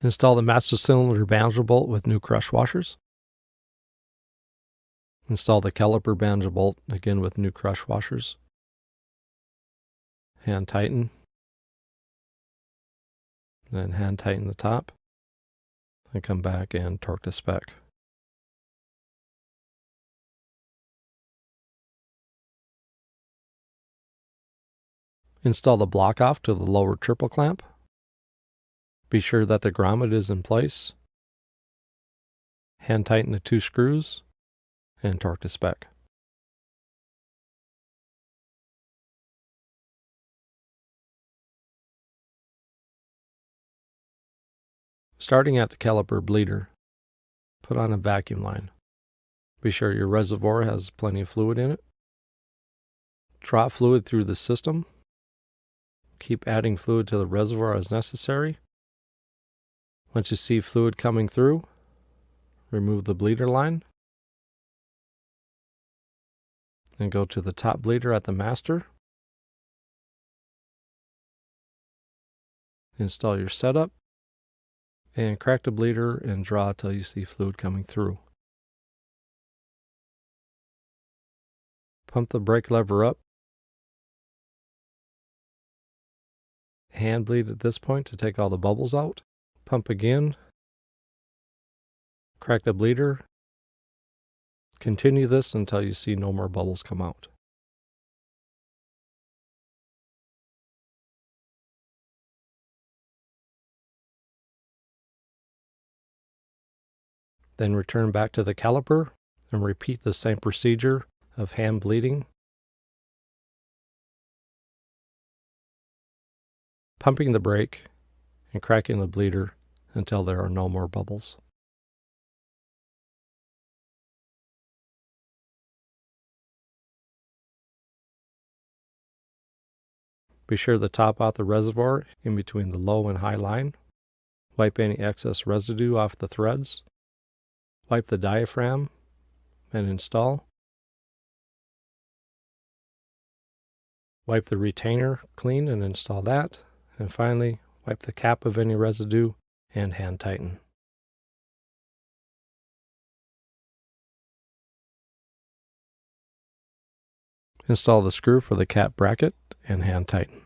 Install the master cylinder banjo bolt with new crush washers. Install the caliper banjo bolt again with new crush washers. Hand tighten. Then hand tighten the top. And come back and torque to spec. Install the block off to the lower triple clamp. Be sure that the grommet is in place. Hand tighten the 2 screws and torque to spec. Starting at the caliper bleeder, put on a vacuum line. Be sure your reservoir has plenty of fluid in it. Drop fluid through the system. Keep adding fluid to the reservoir as necessary. Once you see fluid coming through, remove the bleeder line and go to the top bleeder at the master. Install your setup and crack the bleeder and draw until you see fluid coming through. Pump the brake lever up. Hand bleed at this point to take all the bubbles out. Pump again. Crack the bleeder. Continue this until you see no more bubbles come out. Then return back to the caliper and repeat the same procedure of hand bleeding, pumping the brake, and cracking the bleeder until there are no more bubbles. Be sure to top out the reservoir in between the low and high line. Wipe any excess residue off the threads. Wipe the diaphragm and install. Wipe the retainer clean and install that. And finally, wipe the cap of any residue and hand tighten. Install the screw for the cap bracket and hand tighten.